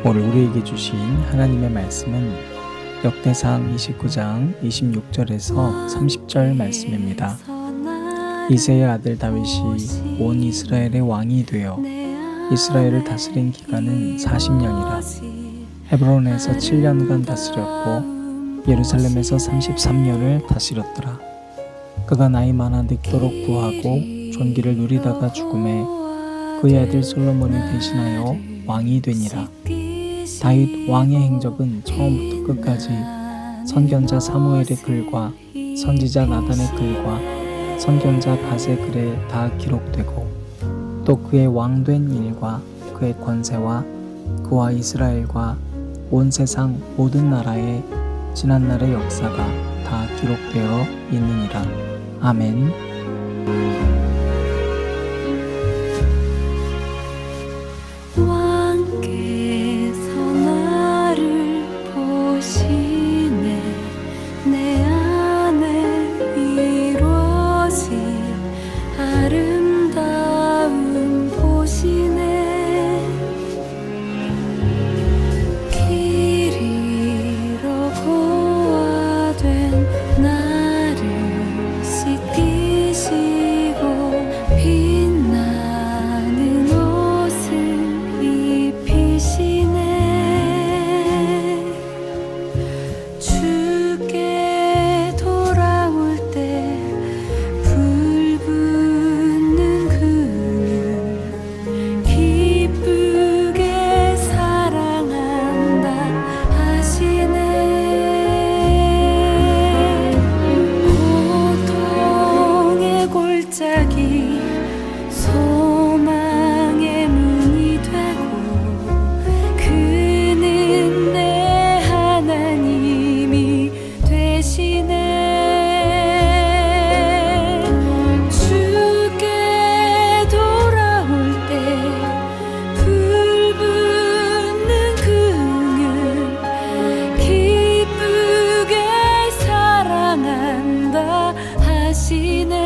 오늘 우리에게 주신 하나님의 말씀은 역대상 29장 26절에서 30절 말씀입니다. 이새의 아들 다윗이 온 이스라엘의 왕이 되어 이스라엘을 다스린 기간은 40년이라. 헤브론에서 7년간 다스렸고 예루살렘에서 33년을 다스렸더라. 그가 나이 많아 늙도록 부하고 존귀를 누리다가 죽음에 그의 아들 솔로몬이 대신하여 왕이 되니라. 다윗 왕의 행적은 처음부터 끝까지 선견자 사무엘의 글과 선지자 나단의 글과 선견자 갓의 글에 다 기록되고, 또 그의 왕된 일과 그의 권세와 그와 이스라엘과 온 세상 모든 나라의 지난날의 역사가 다 기록되어 있느니라. 아멘. 소망의 문이 되고 그는 내 하나님이 되시네. 주께 돌아올 때 불붙는 그는 기쁘게 사랑한다 하시네.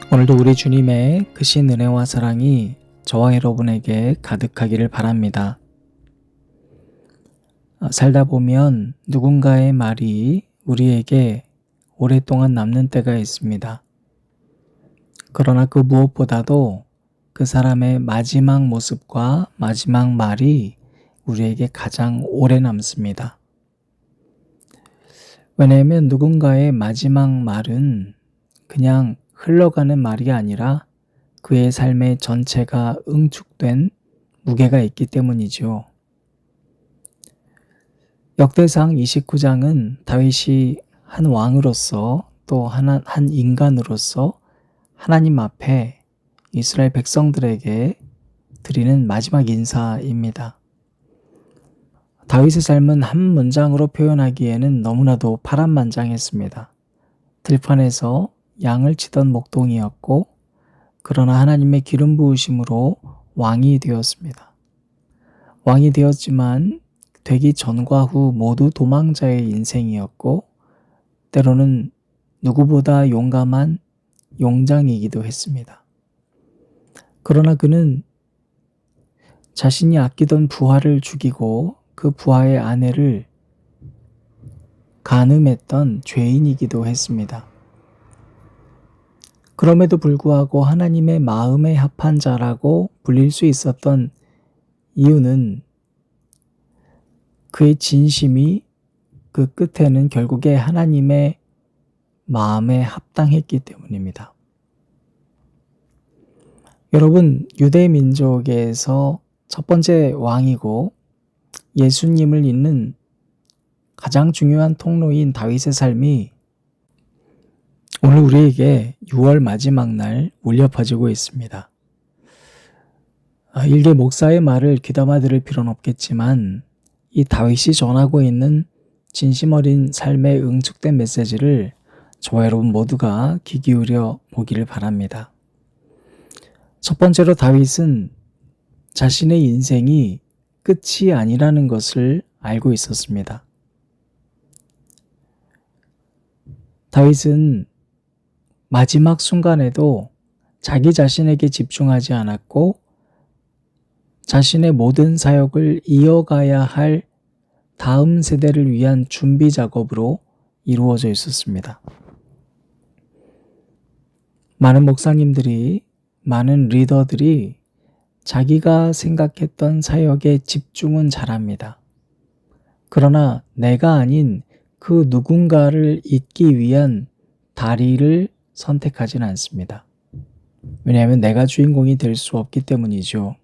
오늘도 우리 주님의 크신 은혜와 사랑이 저와 여러분에게 가득하기를 바랍니다. 살다 보면 누군가의 말이 우리에게 오랫동안 남는 때가 있습니다. 그러나 그 무엇보다도 그 사람의 마지막 모습과 마지막 말이 우리에게 가장 오래 남습니다. 왜냐하면 누군가의 마지막 말은 그냥 흘러가는 말이 아니라 그의 삶의 전체가 응축된 무게가 있기 때문이죠. 역대상 29장은 다윗이 한 왕으로서 또 한 인간으로서 하나님 앞에 이스라엘 백성들에게 드리는 마지막 인사입니다. 다윗의 삶은 한 문장으로 표현하기에는 너무나도 파란만장했습니다. 들판에서 양을 치던 목동이었고, 그러나 하나님의 기름 부으심으로 왕이 되었습니다. 왕이 되었지만 되기 전과 후 모두 도망자의 인생이었고, 때로는 누구보다 용감한 용장이기도 했습니다. 그러나 그는 자신이 아끼던 부하를 죽이고 그 부하의 아내를 간음했던 죄인이기도 했습니다. 그럼에도 불구하고 하나님의 마음에 합한 자라고 불릴 수 있었던 이유는 그의 진심이 그 끝에는 결국에 하나님의 마음에 합당했기 때문입니다. 여러분, 유대 민족에서 첫 번째 왕이고 예수님을 잇는 가장 중요한 통로인 다윗의 삶이 오늘 우리에게 6월 마지막 날 울려 퍼지고 있습니다. 일개 목사의 말을 귀담아 들을 필요는 없겠지만 이 다윗이 전하고 있는 진심 어린 삶의 응축된 메시지를 저와 여러분 모두가 귀 기울여 보기를 바랍니다. 첫 번째로 다윗은 자신의 인생이 끝이 아니라는 것을 알고 있었습니다. 다윗은 마지막 순간에도 자기 자신에게 집중하지 않았고 자신의 모든 사역을 이어가야 할 다음 세대를 위한 준비 작업으로 이루어져 있었습니다. 많은 목사님들이, 많은 리더들이 자기가 생각했던 사역에 집중은 잘합니다. 그러나 내가 아닌 그 누군가를 잇기 위한 다리를 선택하지는 않습니다. 왜냐하면 내가 주인공이 될 수 없기 때문이죠.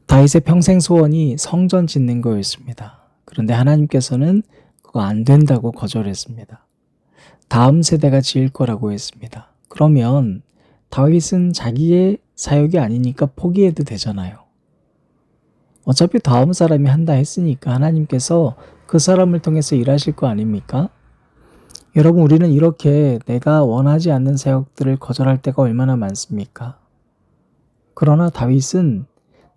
다윗의 평생 소원이 성전 짓는 거였습니다. 그런데 하나님께서는 그거 안 된다고 거절했습니다. 다음 세대가 지을 거라고 했습니다. 그러면 다윗은 자기의 사역이 아니니까 포기해도 되잖아요. 어차피 다음 사람이 한다 했으니까 하나님께서 그 사람을 통해서 일하실 거 아닙니까? 여러분, 우리는 이렇게 내가 원하지 않는 사역들을 거절할 때가 얼마나 많습니까? 그러나 다윗은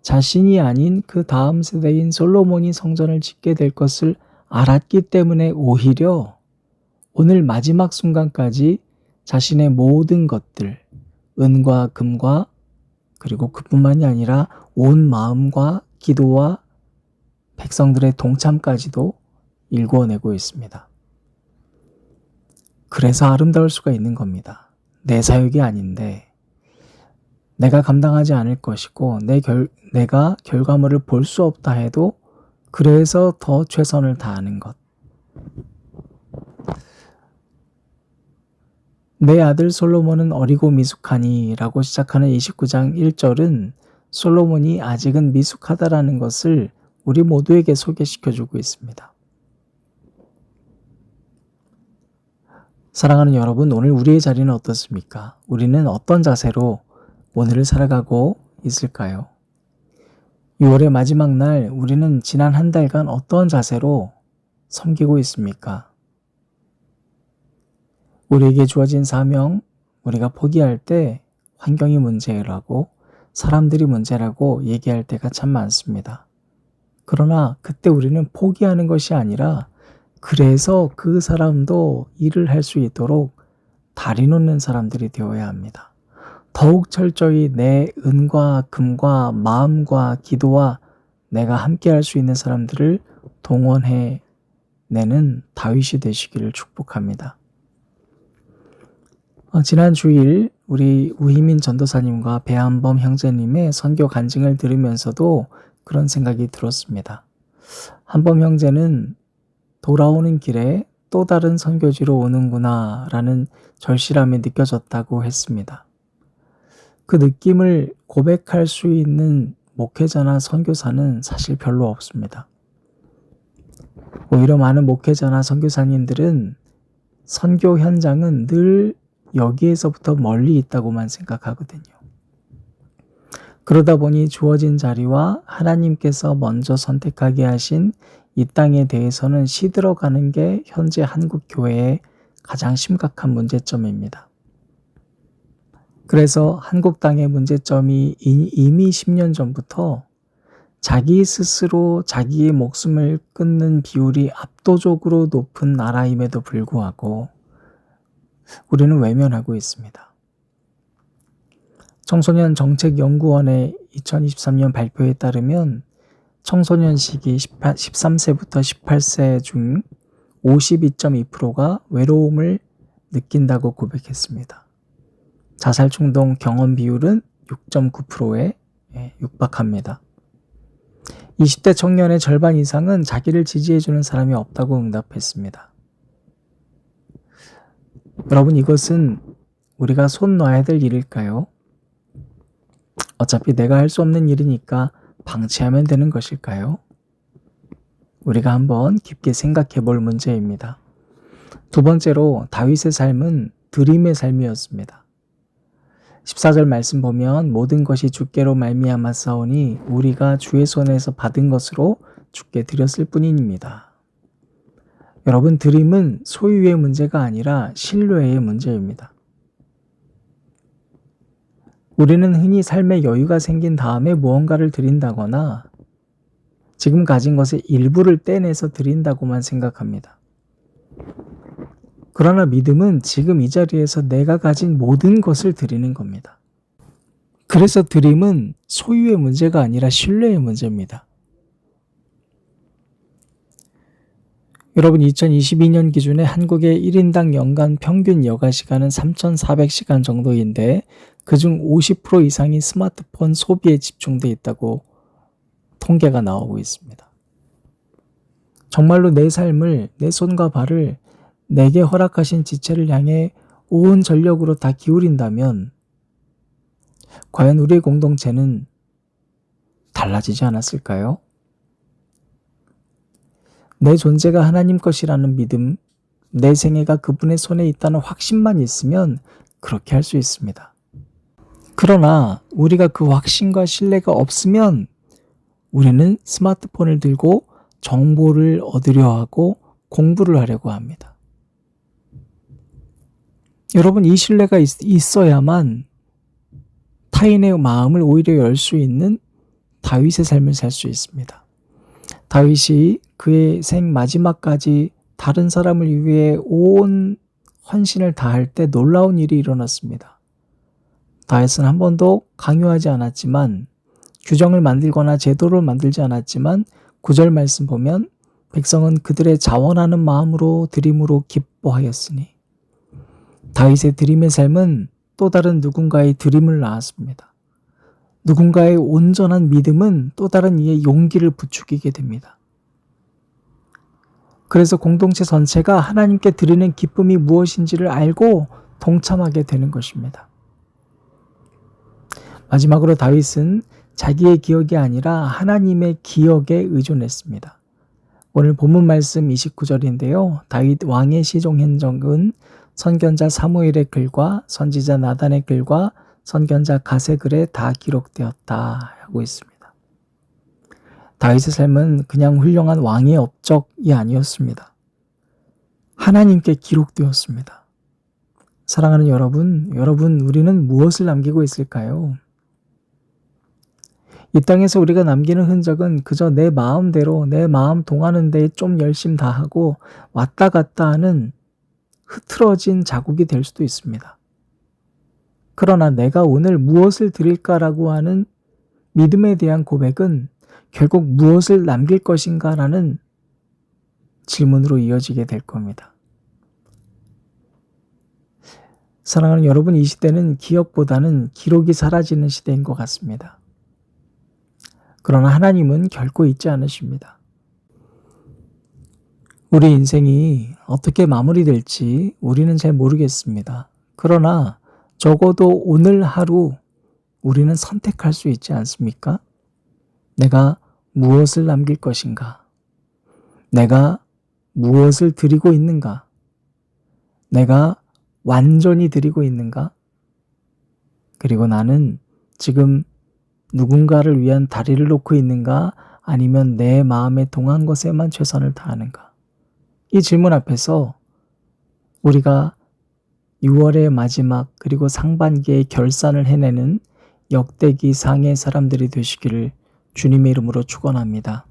자신이 아닌 그 다음 세대인 솔로몬이 성전을 짓게 될 것을 알았기 때문에 오히려 오늘 마지막 순간까지 자신의 모든 것들, 은과 금과 그리고 그뿐만이 아니라 온 마음과 기도와 백성들의 동참까지도 일궈내고 있습니다. 그래서 아름다울 수가 있는 겁니다. 내 사역이 아닌데 내가 감당하지 않을 것이고 내가 결과물을 볼 수 없다 해도 그래서 더 최선을 다하는 것. 내 아들 솔로몬은 어리고 미숙하니 라고 시작하는 29장 1절은 솔로몬이 아직은 미숙하다라는 것을 우리 모두에게 소개시켜주고 있습니다. 사랑하는 여러분, 오늘 우리의 자리는 어떻습니까? 우리는 어떤 자세로 오늘을 살아가고 있을까요? 6월의 마지막 날 우리는 지난 한 달간 어떤 자세로 섬기고 있습니까? 우리에게 주어진 사명, 우리가 포기할 때 환경이 문제라고, 사람들이 문제라고 얘기할 때가 참 많습니다. 그러나 그때 우리는 포기하는 것이 아니라 그래서 그 사람도 일을 할 수 있도록 다리 놓는 사람들이 되어야 합니다. 더욱 철저히 내 은과 금과 마음과 기도와 내가 함께 할 수 있는 사람들을 동원해 내는 다윗이 되시기를 축복합니다. 지난 주일 우리 우희민 전도사님과 배한범 형제님의 선교 간증을 들으면서도 그런 생각이 들었습니다. 한범 형제는 돌아오는 길에 또 다른 선교지로 오는구나 라는 절실함이 느껴졌다고 했습니다. 그 느낌을 고백할 수 있는 목회자나 선교사는 사실 별로 없습니다. 오히려 많은 목회자나 선교사님들은 선교 현장은 늘 여기에서부터 멀리 있다고만 생각하거든요. 그러다 보니 주어진 자리와 하나님께서 먼저 선택하게 하신 이 땅에 대해서는 시들어가는 게 현재 한국 교회의 가장 심각한 문제점입니다. 그래서 한국 땅의 문제점이 이미 10년 전부터 자기 스스로 자기의 목숨을 끊는 비율이 압도적으로 높은 나라임에도 불구하고 우리는 외면하고 있습니다. 청소년 정책연구원의 2023년 발표에 따르면 청소년 시기 13세부터 18세 중 52.2%가 외로움을 느낀다고 고백했습니다. 자살 충동 경험 비율은 6.9%에 육박합니다. 20대 청년의 절반 이상은 자기를 지지해주는 사람이 없다고 응답했습니다. 여러분, 이것은 우리가 손 놔야 될 일일까요? 어차피 내가 할 수 없는 일이니까 방치하면 되는 것일까요? 우리가 한번 깊게 생각해 볼 문제입니다. 두 번째로 다윗의 삶은 드림의 삶이었습니다. 14절 말씀 보면 모든 것이 주께로 말미암아 싸우니 우리가 주의 손에서 받은 것으로 주께 드렸을 뿐입니다. 여러분, 드림은 소유의 문제가 아니라 신뢰의 문제입니다. 우리는 흔히 삶의 여유가 생긴 다음에 무언가를 드린다거나 지금 가진 것의 일부를 떼내서 드린다고만 생각합니다. 그러나 믿음은 지금 이 자리에서 내가 가진 모든 것을 드리는 겁니다. 그래서 드림은 소유의 문제가 아니라 신뢰의 문제입니다. 여러분, 2022년 기준에 한국의 1인당 연간 평균 여가 시간은 3,400시간 정도인데 그중 50% 이상이 스마트폰 소비에 집중돼 있다고 통계가 나오고 있습니다. 정말로 내 삶을, 내 손과 발을 내게 허락하신 지체를 향해 온 전력으로 다 기울인다면 과연 우리의 공동체는 달라지지 않았을까요? 내 존재가 하나님 것이라는 믿음, 내 생애가 그분의 손에 있다는 확신만 있으면 그렇게 할 수 있습니다. 그러나 우리가 그 확신과 신뢰가 없으면 우리는 스마트폰을 들고 정보를 얻으려 하고 공부를 하려고 합니다. 여러분, 이 신뢰가 있어야만 타인의 마음을 오히려 열 수 있는 다윗의 삶을 살 수 있습니다. 다윗이 그의 생 마지막까지 다른 사람을 위해 온 헌신을 다할 때 놀라운 일이 일어났습니다. 다윗은 한 번도 강요하지 않았지만, 규정을 만들거나 제도를 만들지 않았지만 9절 말씀 보면 백성은 그들의 자원하는 마음으로 드림으로 기뻐하였으니, 다윗의 드림의 삶은 또 다른 누군가의 드림을 낳았습니다. 누군가의 온전한 믿음은 또 다른 이의 용기를 부추기게 됩니다. 그래서 공동체 전체가 하나님께 드리는 기쁨이 무엇인지를 알고 동참하게 되는 것입니다. 마지막으로 다윗은 자기의 기억이 아니라 하나님의 기억에 의존했습니다. 오늘 본문 말씀 29절인데요. 다윗 왕의 시종 행적은 선견자 사무엘의 글과 선지자 나단의 글과 선견자 갓의 글에 다 기록되었다 하고 있습니다. 다윗의 삶은 그냥 훌륭한 왕의 업적이 아니었습니다. 하나님께 기록되었습니다. 사랑하는 여러분, 우리는 무엇을 남기고 있을까요? 이 땅에서 우리가 남기는 흔적은 그저 내 마음대로 내 마음 동하는 데 좀 열심 다하고 왔다 갔다 하는 흐트러진 자국이 될 수도 있습니다. 그러나 내가 오늘 무엇을 드릴까라고 하는 믿음에 대한 고백은 결국 무엇을 남길 것인가라는 질문으로 이어지게 될 겁니다. 사랑하는 여러분, 이 시대는 기억보다는 기록이 사라지는 시대인 것 같습니다. 그러나 하나님은 결코 잊지 않으십니다. 우리 인생이 어떻게 마무리될지 우리는 잘 모르겠습니다. 그러나 적어도 오늘 하루 우리는 선택할 수 있지 않습니까? 내가 무엇을 남길 것인가? 내가 무엇을 드리고 있는가? 내가 완전히 드리고 있는가? 그리고 나는 지금 누군가를 위한 다리를 놓고 있는가? 아니면 내 마음에 동한 것에만 최선을 다하는가? 이 질문 앞에서 우리가 6월의 마지막 그리고 상반기의 결산을 해내는 역대기상의 사람들이 되시기를 주님의 이름으로 축원합니다.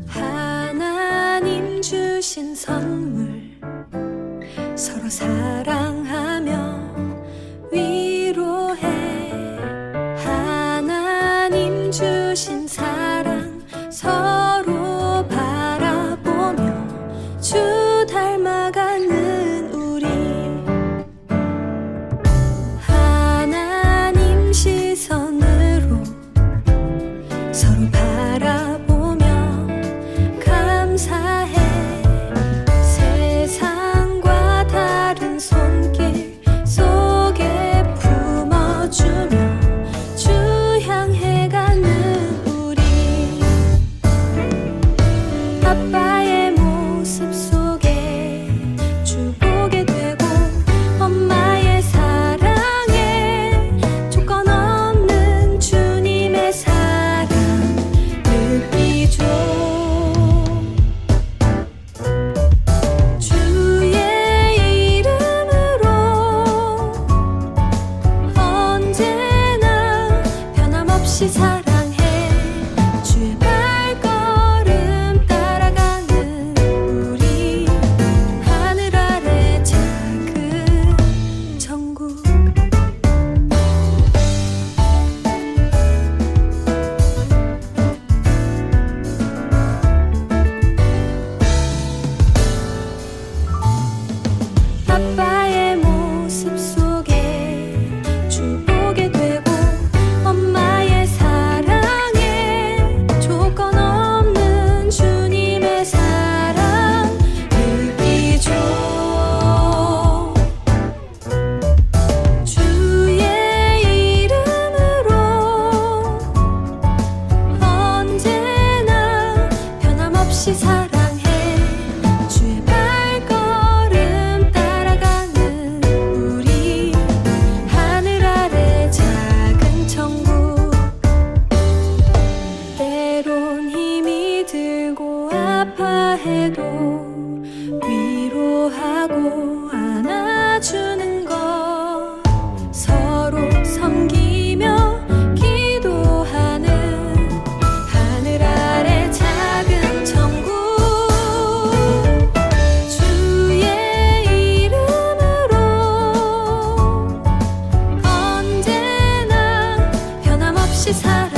하나님 주신 선물 서로 사랑하며 위로해. 하나님 주신 사랑 서로 바라보며 주 닮아가는 우리. 하나님 시선으로 서로 바라보며 감사해. 세상과 다른 손길 속에 품어주며 주 향해 가는 우리. 아빠의 모습 속에 주 보게 되고 엄마의 사랑에 조건 없는 주님의 사랑 느끼죠. 주의 이름으로 언제나 변함없이 사랑해. 주의 발걸음 따라가는 우리. 하늘 아래 작은 천국. 아빠의 모습 속에 주 보게 되고 엄마의 사랑에 조건 없는 주님의 사랑 느끼죠. 주의 이름으로 언제나 변함없이 사랑해. 주의 발걸음 따라가는 우리. 하늘 아래 작은 천국. 때론 힘이 들고 아파해도 위로하고 안아주는 것. 서로 섬기며 기도하는 하늘 아래 작은 천국. 주의 이름으로 언제나 변함없이 사랑해.